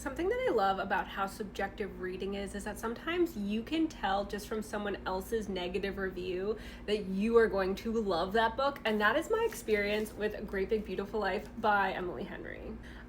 Something that I love about how subjective reading is that sometimes you can tell just from someone else's negative review that you are going to love that book. And that is my experience with A Great Big Beautiful Life by Emily Henry.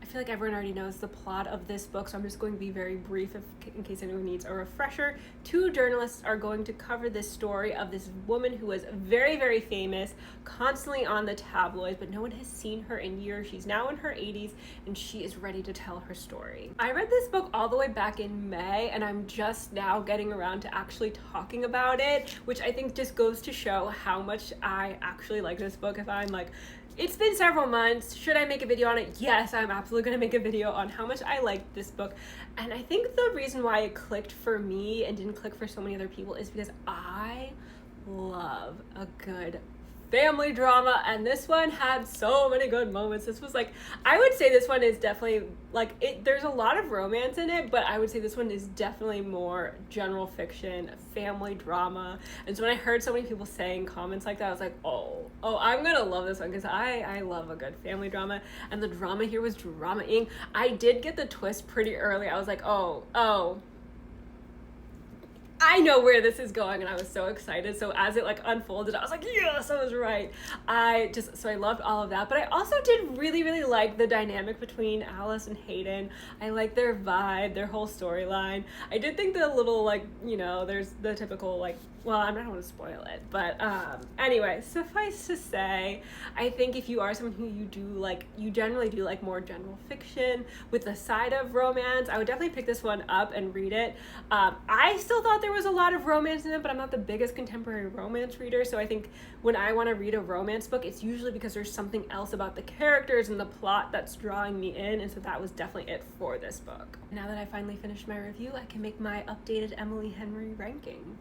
I feel like everyone already knows the plot of this book, so I'm just going to be very brief in case anyone needs a refresher. Two journalists are going to cover this story of this woman who was very, very famous, constantly on the tabloids, but no one has seen her in years. She's now in her 80s, and she is ready to tell her story. I read this book all the way back in May, and I'm just now getting around to actually talking about it, which I think just goes to show how much I actually like this book. If I'm like, it's been several months, should I make a video on it? Yes, I'm absolutely gonna make a video on how much I liked this book. And I think the reason why it clicked for me and didn't click for so many other people is because I love a good family drama, and this one had so many good moments. This was like, I would say this one is definitely like it, there's a lot of romance in it, but I would say this one is definitely more general fiction, family drama. And so when I heard so many people saying comments like that, I was like, oh, I'm gonna love this one, because I love a good family drama, and the drama here was drama-ing. I did get the twist pretty early. I was like, oh, I know where this is going, and I was so excited. So as it like unfolded, I was like, yes, I was right. So I loved all of that. But I also did really, really like the dynamic between Alice and Hayden. I like their vibe, their whole storyline. I did think the little like, there's the typical like, well, I don't want to spoil it, but anyway, suffice to say, I think if you are someone who you generally do like more general fiction with a side of romance, I would definitely pick this one up and read it. I still thought there was a lot of romance in it, but I'm not the biggest contemporary romance reader, so I think when I want to read a romance book, it's usually because there's something else about the characters and the plot that's drawing me in, and so that was definitely it for this book. Now that I finally finished my review, I can make my updated Emily Henry ranking.